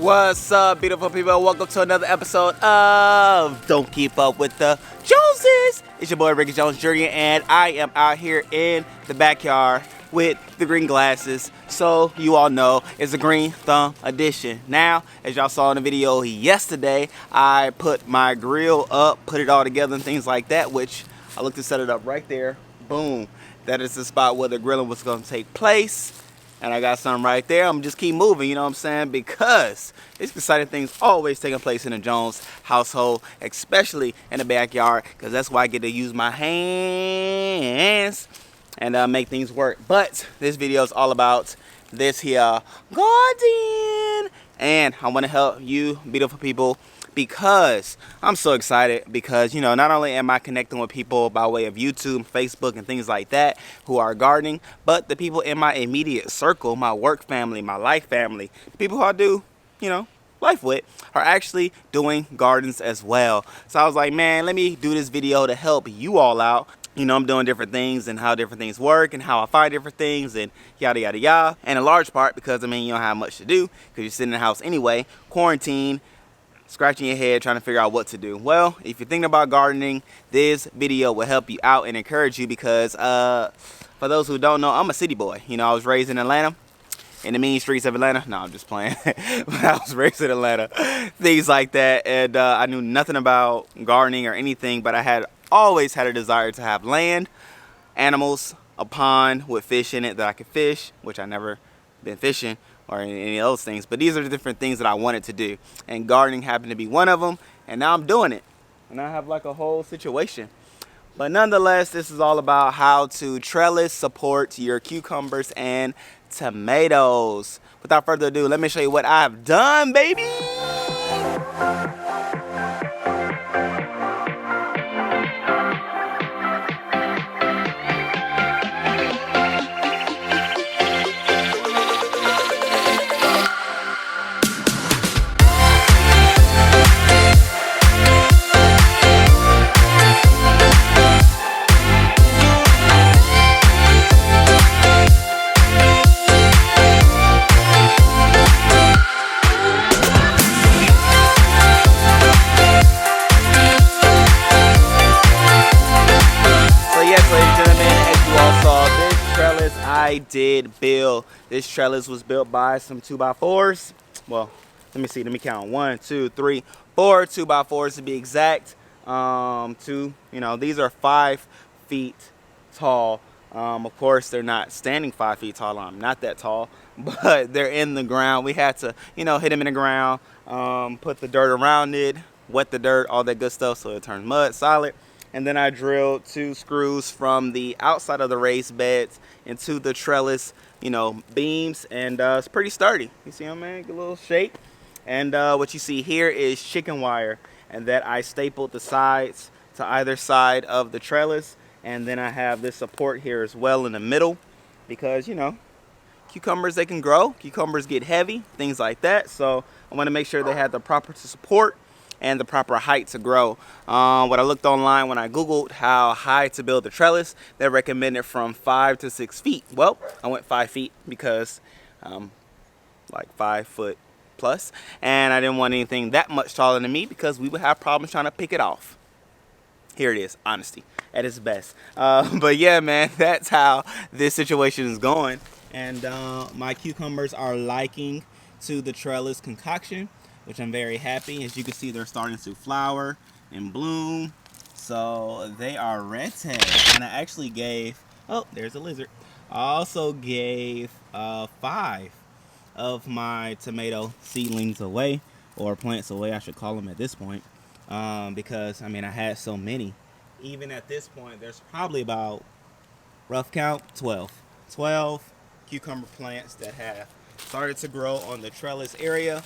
What's up, beautiful people? Welcome to another episode of Don't Keep Up with the Joneses. It's your boy Ricky Jones Jr. and I am out here in the backyard with the green glasses. So you all know it's a green thumb edition. Now, as y'all saw in the video yesterday, I put my grill up, put it all together and things like that, which I looked to set it up right there. Boom. That is the spot where the grilling was going to take place. And I got something right there. I'm just keep moving, you know what I'm saying? Because it's exciting things always taking place in the Jones household, especially in the backyard, because that's why I get to use my hands and make things work. But this video is all about this here garden. And I want to help you beautiful people because I'm so excited because, you know, not only am I connecting with people by way of YouTube, Facebook, and things like that who are gardening, but the people in my immediate circle, my work family, my life family, the people who I do, you know, life with, are actually doing gardens as well. So I was like, man, let me do this video to help you all out. You know, I'm doing different things and how different things work and how I find different things and yada, yada, yada. And in large part because, I mean, you don't have much to do because you're sitting in the house anyway, quarantine, scratching your head trying to figure out what to do. Well, if you're thinking about gardening, this video will help you out and encourage you because for those who don't know, I'm a city boy. You know, I was raised in Atlanta, in the mean streets of Atlanta. No, I'm just playing. But I was raised in Atlanta, things like that, and I knew nothing about gardening or anything, but I had always had a desire to have land, animals, a pond with fish in it that I could fish, which I never been fishing or any of those things, but these are the different things that I wanted to do, and gardening happened to be one of them, and now I'm doing it, and I have like a whole situation. But nonetheless, this is all about how to trellis support your cucumbers and tomatoes. Without further ado, let me show you what I've done, baby. I did build. This trellis was built by some 2x4s. Well, let me see. Let me count. 1, 2, 3, 4 2x4s to be exact. You know, these are 5 feet tall. Of course, they're not standing 5 feet tall. I'm not that tall, but they're in the ground. We had to, you know, hit them in the ground, put the dirt around it, wet the dirt, all that good stuff, so it turns mud solid. And then I drilled 2 screws from the outside of the raised beds into the trellis, you know, beams, and it's pretty sturdy. You see them, man? Get a little shape. And what you see here is chicken wire, and that I stapled the sides to either side of the trellis. And then I have this support here as well in the middle because, you know, cucumbers, they can grow. Cucumbers get heavy, things like that. So I want to make sure they have the proper support and the proper height to grow. What I looked online when I Googled how high to build the trellis, they recommended from 5 to 6 feet. Well, I went 5 feet because like 5 foot plus, and I didn't want anything that much taller than me because we would have problems trying to pick it off. Here it is, honesty at its best. But yeah, man, that's how this situation is going. And my cucumbers are liking to the trellis concoction, which I'm very happy. As you can see, they're starting to flower and bloom. So they are ready. And I actually gave, oh, there's a lizard. I also gave 5 of my tomato seedlings away, or plants away, I should call them at this point. Because, I mean, I had so many. Even at this point, there's probably about, rough count, 12 cucumber plants that have started to grow on the trellis area,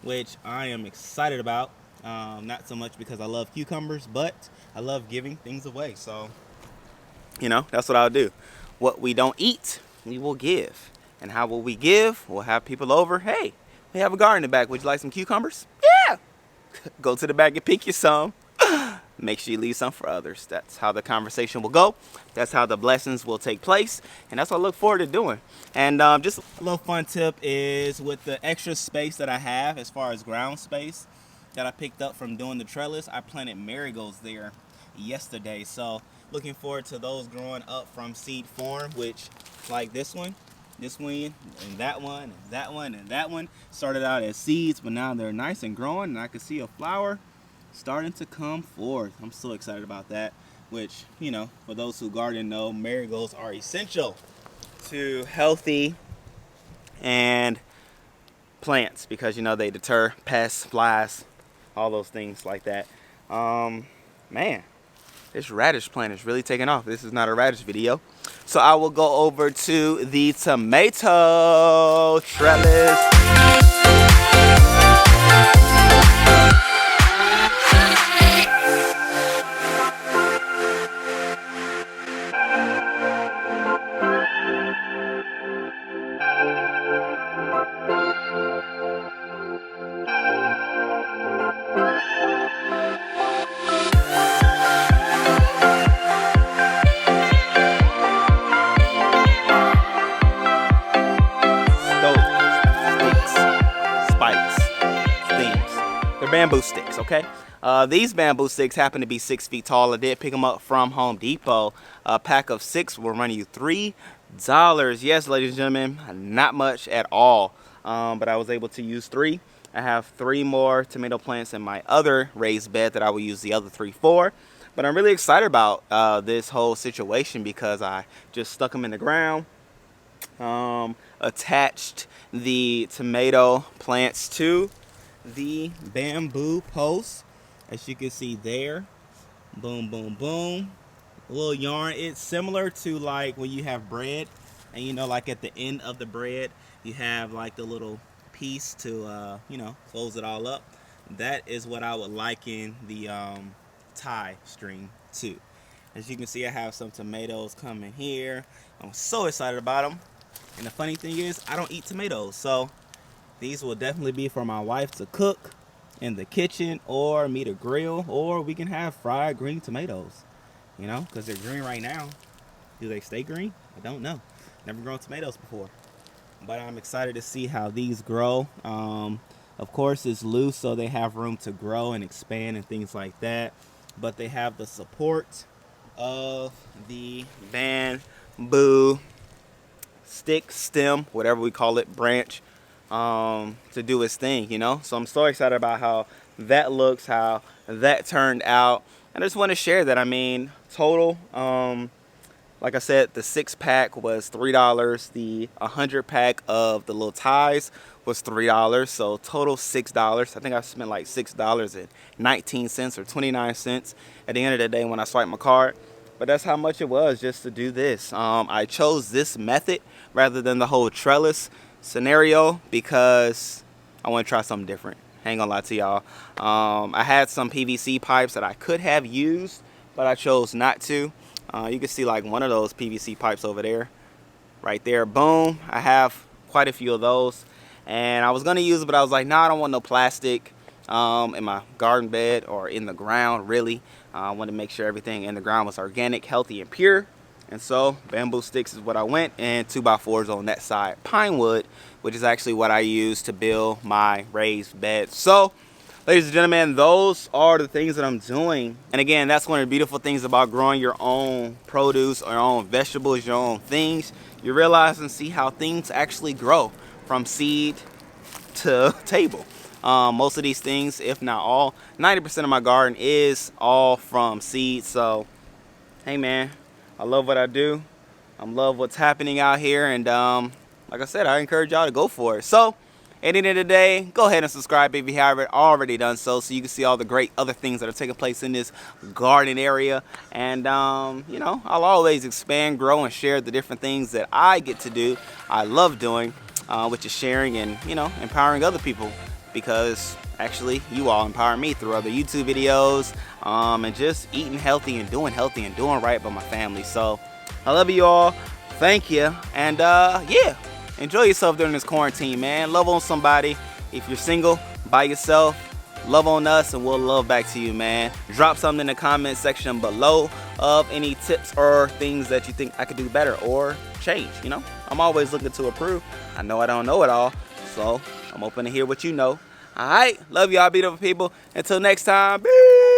which I am excited about. Not so much because I love cucumbers, but I love giving things away. So, you know, that's what I'll do. What we don't eat, we will give. And how will we give? We'll have people over. Hey, we have a garden in the back. Would you like some cucumbers? Yeah. Go to the back and pick you some. make sure you leave some for others. That's how the conversation will go. That's how the blessings will take place. And that's what I look forward to doing. And just a little fun tip is with the extra space that I have as far as ground space that I picked up from doing the trellis, I planted marigolds there yesterday. So looking forward to those growing up from seed form, which like this one, and that one, and that one, and that one started out as seeds, but now they're nice and growing, and I can see a flower starting to come forth. I'm so excited about that, which, you know, for those who garden know, marigolds are essential to healthy and plants because, you know, they deter pests, flies, all those things like that. Man, this radish plant is really taking off. This is not a radish video. So I will go over to the tomato trellis. Bamboo sticks, okay? These bamboo sticks happen to be 6 feet tall. I did pick them up from Home Depot. A pack of 6 will run you $3. Yes, ladies and gentlemen, not much at all. But I was able to use 3. I have 3 more tomato plants in my other raised bed that I will use the other 3 for. But I'm really excited about this whole situation because I just stuck them in the ground. Attached the tomato plants to the bamboo post, as you can see there. Boom, boom, boom. A little yarn. It's similar to like when you have bread, and you know, like at the end of the bread, you have like the little piece to, you know, close it all up. That is what I would liken the tie string to. As you can see, I have some tomatoes coming here. I'm so excited about them. And the funny thing is, I don't eat tomatoes, so these will definitely be for my wife to cook in the kitchen, or me to grill, or we can have fried green tomatoes, you know, because they're green right now. Do they stay green? I don't know. Never grown tomatoes before, but I'm excited to see how these grow. Of course, it's loose, so they have room to grow and expand and things like that, but they have the support of the bamboo stick, stem, whatever we call it, branch, to do its thing, you know. So I'm so excited about how that looks, how that turned out, and I just want to share that. I mean, total, like I said, the 6-pack was $3. The 100-pack of the little ties was $3, so total $6. I think I spent like $6.19 or 29 cents at the end of the day when I swiped my card. But that's how much it was just to do this. I chose this method rather than the whole trellis scenario because I want to try something different. I ain't gonna lie to y'all. I had some PVC pipes that I could have used, but I chose not to. You can see like one of those PVC pipes over there, right there. Boom. I have quite a few of those, and I was gonna use it, but I was like, nah, I don't want no plastic in my garden bed or in the ground, really. I wanted to make sure everything in the ground was organic, healthy, and pure. And so bamboo sticks is what I went, and 2x4s on that side. Pine wood, which is actually what I use to build my raised bed. So, ladies and gentlemen, those are the things that I'm doing. And again, that's one of the beautiful things about growing your own produce or your own vegetables, your own things. You realize and see how things actually grow from seed to table. Most of these things, if not all, 90% of my garden is all from seeds. So, hey man, I love what I do. I love what's happening out here, and like I said, I encourage y'all to go for it. So, at the end of the day, go ahead and subscribe if you haven't already done so you can see all the great other things that are taking place in this garden area. And, you know, I'll always expand, grow, and share the different things that I get to do, I love doing, which is sharing and, you know, empowering other people. Because actually, you all empower me through other YouTube videos, and just eating healthy and doing right by my family. So, I love you all. Thank you. And, yeah. Enjoy yourself during this quarantine, man. Love on somebody. If you're single, by yourself, love on us and we'll love back to you, man. Drop something in the comment section below of any tips or things that you think I could do better or change, you know. I'm always looking to improve. I know I don't know it all, so I'm open to hear what you know. All right, love y'all beautiful people. Until next time, peace.